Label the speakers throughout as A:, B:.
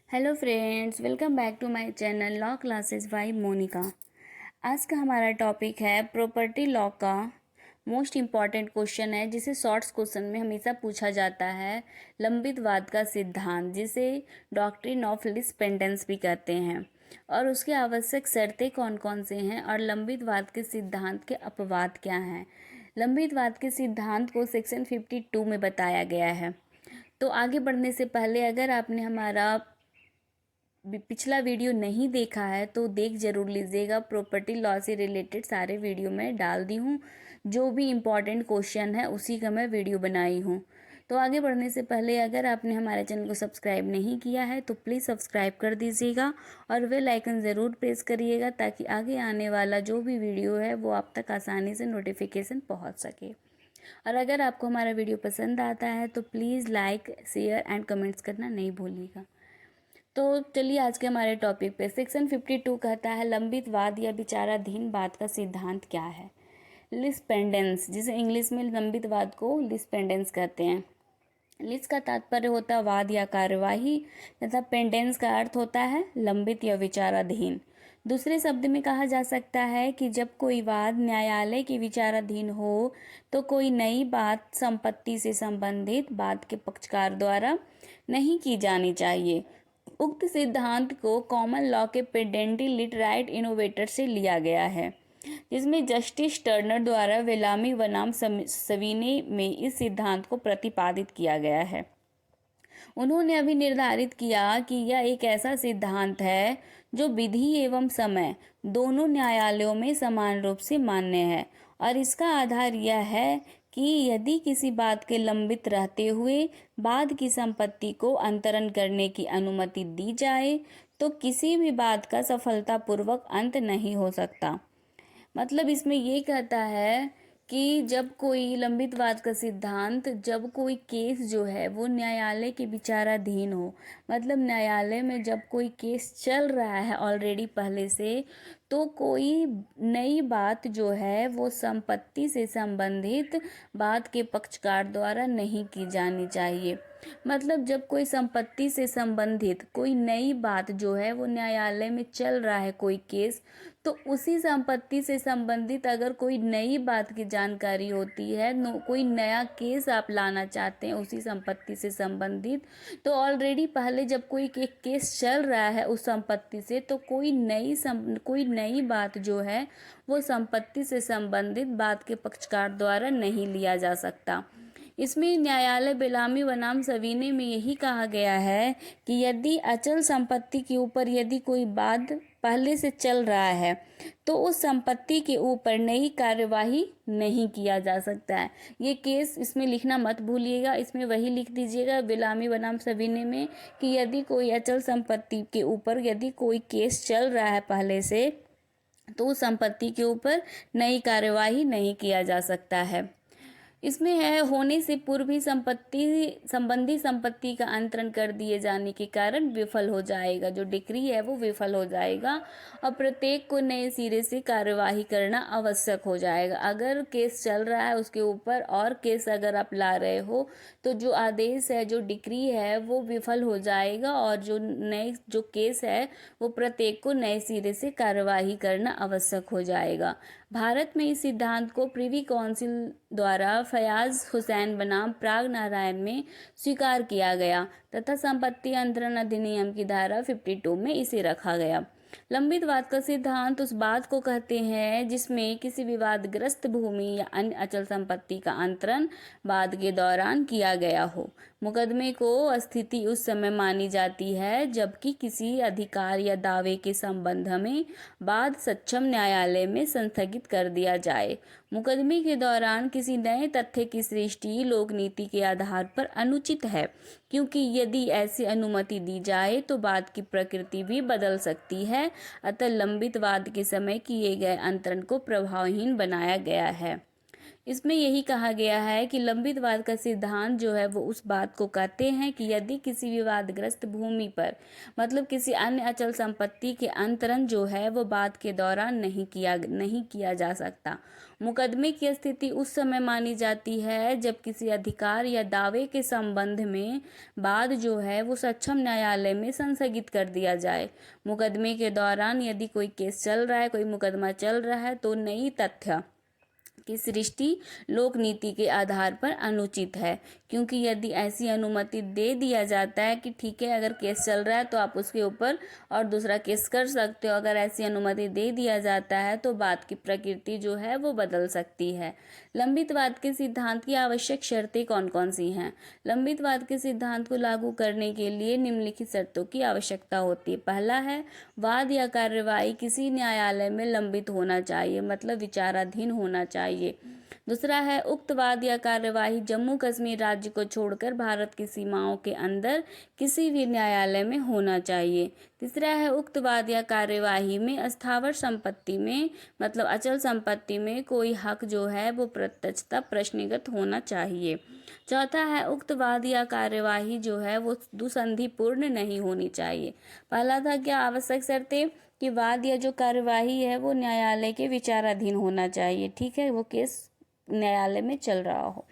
A: Hello friends, welcome back to my channel law classes by Monika. आज का हमारा topic है प्रॉपर्टी लॉ का मोस्ट इम्पॉर्टेंट क्वेश्चन है, जिसे शॉर्ट्स क्वेश्चन में हमेशा पूछा जाता है। लंबित वाद का सिद्धांत, जिसे डॉक्ट्रिन ऑफ लीस्ट पेंडेंस भी कहते हैं, और उसके आवश्यक शर्तें कौन कौन से हैं और लंबित वाद के सिद्धांत के अपवाद क्या हैं। लंबित वाद के सिद्धांत को सेक्शन 52 में बताया गया है। तो आगे बढ़ने से पहले अगर आपने हमारा पिछला वीडियो नहीं देखा है तो देख जरूर लीजिएगा। प्रॉपर्टी लॉ से रिलेटेड सारे वीडियो मैं डाल दी हूँ, जो भी इम्पोर्टेंट क्वेश्चन है उसी का मैं वीडियो बनाई हूँ। तो आगे बढ़ने से पहले अगर आपने हमारे चैनल को सब्सक्राइब नहीं किया है तो प्लीज़ सब्सक्राइब कर दीजिएगा और बेल आइकन ज़रूर प्रेस करिएगा, ताकि आगे आने वाला जो भी वीडियो है वो आप तक आसानी से नोटिफिकेशन पहुँच सके। और अगर आपको हमारा वीडियो पसंद आता है तो please like, share and comments करना नहीं भूलिएगा। तो चलिए आज के हमारे टॉपिक पे। सेक्शन 52 कहता है लंबित वाद या विचाराधीन वाद का सिद्धांत क्या है। लीस्ट पेंडेंस, जिसे इंग्लिश में लंबित वाद को लीस्ट पेंडेंस कहते हैं। लीस्ट का तात्पर्य होता है वाद या कार्यवाही, तथा पेंडेंस का अर्थ होता है लंबित या विचाराधीन। दूसरे शब्द में कहा जा सकता है कि जब कोई वाद न्यायालय के विचाराधीन हो तो कोई नई बात संपत्ति से संबंधित वाद के पक्षकार द्वारा नहीं की जानी चाहिए। उक्त सिद्धांत को कॉमन लॉ के पेडेंटी लिट राइट इनोवेटर से लिया गया है, जिसमें जस्टिस टर्नर द्वारा वेलामी बनाम सविने में इस सिद्धांत को प्रतिपादित किया गया है। उन्होंने अभी निर्धारित किया कि यह एक ऐसा सिद्धांत है जो विधि एवं समय दोनों न्यायालयों में समान रूप से मान्य है, और इसका आधार यह है कि यदि किसी बात के लंबित रहते हुए बाद की संपत्ति को अंतरण करने की अनुमति दी जाए तो किसी भी बात का सफलतापूर्वक अंत नहीं हो सकता। मतलब इसमें ये कहता है कि जब कोई लंबित वाद का सिद्धांत, जब कोई केस जो है वो न्यायालय के विचाराधीन हो, मतलब न्यायालय में जब कोई केस चल रहा है ऑलरेडी पहले से, तो कोई नई बात जो है वो संपत्ति से संबंधित बात के पक्षकार द्वारा नहीं की जानी चाहिए। मतलब जब कोई संपत्ति से संबंधित कोई नई बात जो है वो न्यायालय में चल रहा है कोई केस, तो उसी संपत्ति से संबंधित अगर कोई नई बात की जानकारी होती है, कोई नया केस आप लाना चाहते हैं उसी संपत्ति से संबंधित, तो ऑलरेडी पहले जब कोई केस चल रहा है उस संपत्ति से, तो कोई नई बात जो है वो संपत्ति से संबंधित बात के पक्षकार द्वारा नहीं लिया जा सकता। इसमें न्यायालय बेलामी बनाम सविने में यही कहा गया है कि यदि अचल संपत्ति के ऊपर यदि कोई वाद पहले से चल रहा है तो उस संपत्ति के ऊपर नई कार्यवाही नहीं किया जा सकता है। ये केस इसमें लिखना मत भूलिएगा, इसमें वही लिख दीजिएगा बेलामी बनाम सविने में कि यदि कोई अचल संपत्ति के ऊपर यदि कोई केस चल रहा है पहले से, तो उस संपत्ति के ऊपर नई कार्यवाही नहीं किया जा सकता है। इसमें है होने से पूर्व ही संबंधी संपत्ति का अंतरण कर दिए जाने के कारण विफल हो जाएगा, जो डिक्री है वो विफल हो जाएगा और प्रत्येक को नए सिरे से कार्यवाही करना आवश्यक हो जाएगा। अगर केस चल रहा है उसके ऊपर और केस अगर आप ला रहे हो तो जो आदेश है, जो डिक्री है वो विफल हो जाएगा, और जो केस है वो प्रत्येक को नए सिरे से कार्यवाही करना आवश्यक हो जाएगा। भारत में इस सिद्धांत को प्रिवी काउंसिल द्वारा फयाज हुसैन बनाम प्राग नारायण में स्वीकार किया गया तथा संपत्ति अंतरण अधिनियम की धारा 52 में इसे रखा गया। लंबित वाद का सिद्धांत उस बात को कहते हैं जिसमें किसी विवादग्रस्त भूमि या अन्य अचल संपत्ति का अंतरण वाद के दौरान किया गया हो। मुकदमे को स्थिति उस समय मानी जाती है जबकि किसी अधिकार या दावे के संबंध में वाद सक्षम न्यायालय में संस्थगित कर दिया जाए। मुकदमे के दौरान किसी नए तथ्य की सृष्टि लोक नीति के आधार पर अनुचित है, क्योंकि यदि ऐसी अनुमति दी जाए तो वाद की प्रकृति भी बदल सकती है। अतः लंबित वाद के समय किए गए अंतरण को प्रभावहीन बनाया गया है। इसमें यही कहा गया है कि लंबित वाद का सिद्धांत जो है वो उस बात को कहते हैं कि यदि किसी विवादग्रस्त भूमि पर मतलब किसी अन्य अचल संपत्ति के अंतरण जो है वो वाद के दौरान नहीं किया जा सकता। मुकदमे की स्थिति उस समय मानी जाती है जब किसी अधिकार या दावे के संबंध में वाद जो है वो सक्षम न्यायालय में संस्थगित कर दिया जाए। मुकदमे के दौरान यदि कोई केस चल रहा है, कोई मुकदमा चल रहा है, तो नई तथ्य की सृष्टि लोक नीति के आधार पर अनुचित है, क्योंकि यदि ऐसी अनुमति दे दिया जाता है कि ठीक है अगर केस चल रहा है तो आप उसके ऊपर और दूसरा केस कर सकते हो, अगर ऐसी अनुमति दे दिया जाता है तो बात की प्रकृति जो है वो बदल सकती है। लंबित वाद के सिद्धांत की आवश्यक शर्तें कौन कौन सी हैं? लंबित वाद के सिद्धांत को लागू करने के लिए निम्नलिखित शर्तों की आवश्यकता होती है। पहला है, वाद या कार्यवाही किसी न्यायालय में लंबित होना चाहिए, मतलब विचाराधीन होना चाहिए। दूसरा है, उक्त वाद या कार्यवाही जम्मू कश्मीर राज्य को छोड़कर भारत की सीमाओं के अंदर किसी भी न्यायालय में होना चाहिए। तीसरा है, उक्त वाद या कार्यवाही में स्थावर संपत्ति में मतलब अचल संपत्ति में कोई हक जो है वो प्रत्यक्षतः प्रश्नगत होना चाहिए। चौथा है, उक्त वाद या कार्यवाही जो है वो दुसंधिपूर्ण नहीं होनी चाहिए। पहला था क्या आवश्यक शर्तें कि वाद या जो कार्यवाही है वो न्यायालय के विचाराधीन होना चाहिए, ठीक है, वो केस न्यायालय में चल रहा हो।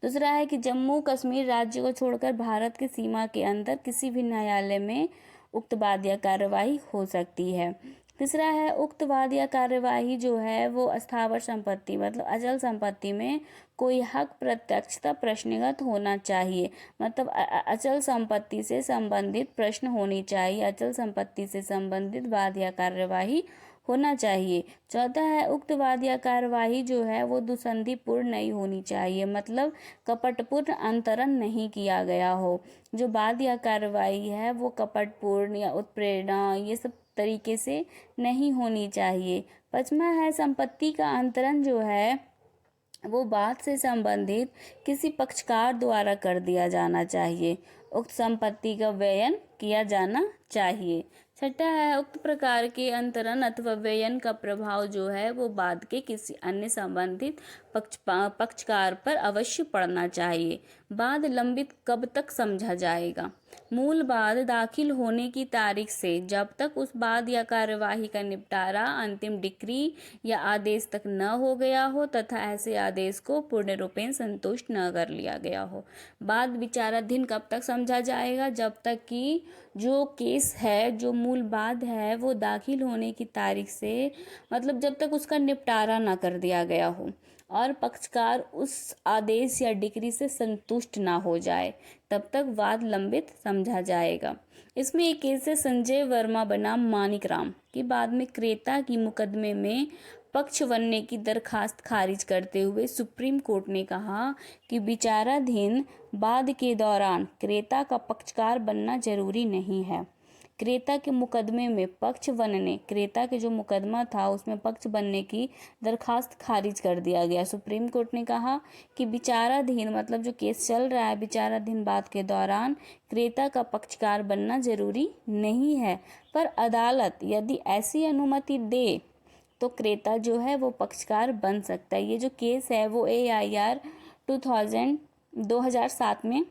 A: दूसरा है कि जम्मू कश्मीर राज्य को छोड़कर भारत की सीमा के अंदर किसी भी न्यायालय में उक्त वाद या कार्यवाही हो सकती है। तीसरा है, उक्त वाद या कार्यवाही जो है वो स्थावर संपत्ति मतलब अचल संपत्ति में कोई हक प्रत्यक्षतः प्रश्नगत होना चाहिए, मतलब अचल संपत्ति से संबंधित प्रश्न होनी चाहिए, अचल संपत्ति से संबंधित वाद या कार्यवाही होना चाहिए। चौथा है, उक्त वाद या कार्यवाही जो है वो दुसंधिपूर्ण नहीं होनी चाहिए, मतलब कपटपूर्ण अंतरण नहीं किया गया हो। जो वाद या कार्यवाही है वो कपटपूर्ण या उत्प्रेरणा ये सब तरीके से नहीं होनी चाहिए। पांचवा है, संपत्ति का अंतरण जो है वो वाद से संबंधित किसी पक्षकार द्वारा कर दिया जाना चाहिए। उक्त संपत्ति का व्ययन किया जाना चाहिए। छठा है, उक्त प्रकार के अंतरण अथवा व्ययन का प्रभाव जो है वो वाद के किसी अन्य संबंधित पक्षकार पर अवश्य पड़ना चाहिए। वाद लंबित कब तक समझा जाएगा? मूल वाद दाखिल होने की तारीख से जब तक उस वाद या कार्यवाही का निपटारा अंतिम डिक्री या आदेश तक न हो गया हो तथा ऐसे आदेश को पूर्ण रूपेण संतुष्ट न कर लिया गया हो। वाद विचाराधीन कब तक समझा जाएगा? जब तक कि जो केस है, जो मूल वाद है वो दाखिल होने की तारीख से मतलब जब तक उसका निपटारा ना कर दिया गया हो और पक्षकार उस आदेश या डिक्री से संतुष्ट ना हो जाए, तब तक वाद लंबित समझा जाएगा। इसमें एक केस है संजय वर्मा बनाम मानिक राम कि बाद में क्रेता की मुकदमे में पक्ष बनने की दरखास्त खारिज करते हुए सुप्रीम कोर्ट ने कहा कि विचाराधीन वाद के दौरान क्रेता का पक्षकार बनना जरूरी नहीं है। क्रेता के मुकदमे में पक्ष बनने, क्रेता के जो मुकदमा था उसमें पक्ष बनने की दरखास्त खारिज कर दिया गया। सुप्रीम कोर्ट ने कहा कि विचाराधीन मतलब जो केस चल रहा है विचाराधीन वाद के दौरान क्रेता का पक्षकार बनना जरूरी नहीं है, पर अदालत यदि ऐसी अनुमति दे तो क्रेता जो है वो पक्षकार बन सकता है। ये जो केस है वो AIR 2007 में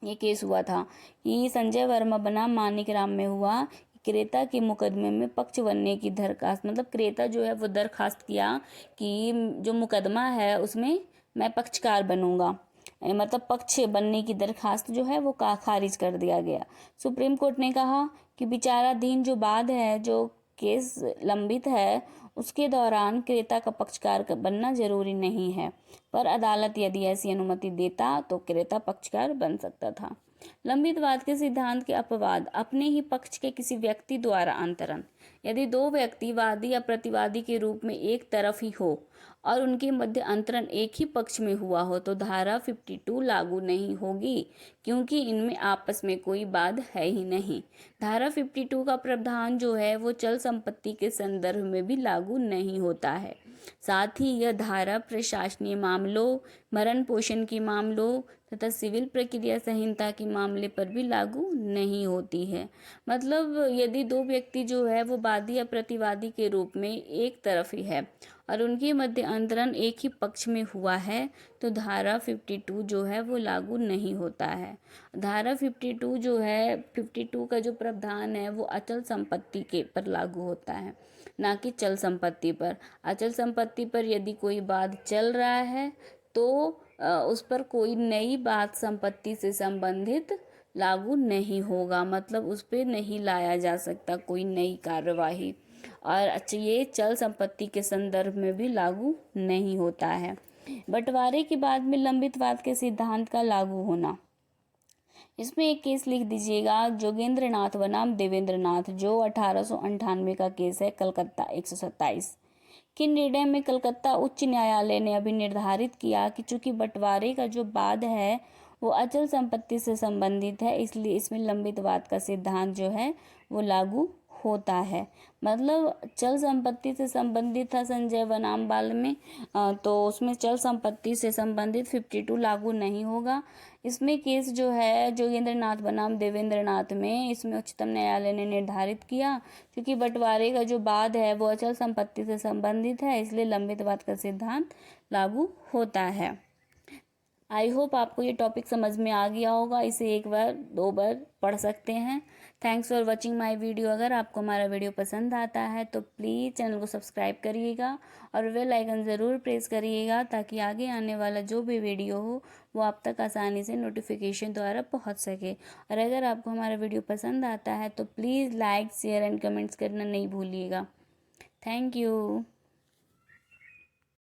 A: ये केस हुआ था कि संजय वर्मा बनाम मानिक राम में हुआ। क्रेता के मुकदमे में पक्ष बनने की दरखास्त मतलब क्रेता जो है वो दरखास्त किया कि जो मुकदमा है उसमें मैं पक्षकार बनूंगा, मतलब पक्ष बनने की दरखास्त जो है वो खारिज कर दिया गया। सुप्रीम कोर्ट ने कहा कि विचाराधीन जो वाद है, जो केस लंबित है, उसके दौरान क्रेता का पक्षकार बनना जरूरी नहीं है, पर अदालत यदि ऐसी अनुमति देता तो क्रेता पक्षकार बन सकता था। लंबित वाद के सिद्धांत के अपवाद: अपने ही पक्ष के किसी व्यक्ति द्वारा अंतरण। यदि दो व्यक्ति वादी या प्रतिवादी के रूप में एक तरफ ही हो और उनके मध्य अंतरण एक ही पक्ष में हुआ हो तो धारा 52 लागू नहीं होगी, क्योंकि इनमें आपस में कोई वाद है ही नहीं। धारा 52 का प्रावधान जो है वो चल संपत्ति के संदर्भ में भी लागू नहीं होता है। साथ ही यह धारा प्रशासनीय मामलों, भरण पोषण के मामलों तथा सिविल प्रक्रिया संहिता के मामले पर भी लागू नहीं होती है। मतलब यदि दो व्यक्ति जो है वो वादी या प्रतिवादी के रूप में एक तरफी है और उनके मध्य अंतरण एक ही पक्ष में हुआ है तो धारा 52 जो है वो लागू नहीं होता है। धारा 52 जो है 52 का जो प्रावधान है वो अचल संपत्ति के पर लागू होता है, ना कि चल संपत्ति पर। अचल संपत्ति पर यदि कोई बात चल रहा है तो उस पर कोई नई बात संपत्ति से संबंधित लागू नहीं होगा, मतलब उस पर नहीं लाया जा सकता कोई नई कार्यवाही। और अच्छा, ये चल संपत्ति के संदर्भ में भी लागू नहीं होता है। बंटवारे के बाद में लंबित वाद के सिद्धांत का लागू होना, इसमें एक केस लिख दीजिएगा, जोगेंद्र नाथ बनाम देवेंद्र नाथ, जो 1898 का केस है, कलकत्ता 127 के निर्णय में कलकत्ता उच्च न्यायालय ने अभी निर्धारित किया कि चूंकि बंटवारे का जो वाद है वो अचल संपत्ति से संबंधित है, इसलिए इसमें लंबित वाद का सिद्धांत जो है वो लागू होता है। मतलब चल संपत्ति से संबंधित था संजय बनाम बाल में, तो उसमें चल संपत्ति से संबंधित 52 लागू नहीं होगा। इसमें केस जो है जोगेंद्र नाथ बनाम देवेंद्र नाथ में, इसमें उच्चतम न्यायालय ने निर्धारित किया क्योंकि बंटवारे का जो वाद है वो अचल संपत्ति से संबंधित है, इसलिए लंबित वाद का सिद्धांत लागू होता है। आई होप आपको ये टॉपिक समझ में आ गया होगा। इसे एक बार 2 बार पढ़ सकते हैं। Thanks for watching my video. अगर आपको हमारा वीडियो पसंद आता है तो प्लीज़ चैनल को सब्सक्राइब करिएगा और बेल आइकन ज़रूर प्रेस करिएगा ताकि आगे आने वाला जो भी वीडियो हो वो आप तक आसानी से नोटिफिकेशन द्वारा पहुंच सके। और अगर आपको हमारा वीडियो पसंद आता है तो please like, share and comments करना नहीं भूलिएगा। Thank you.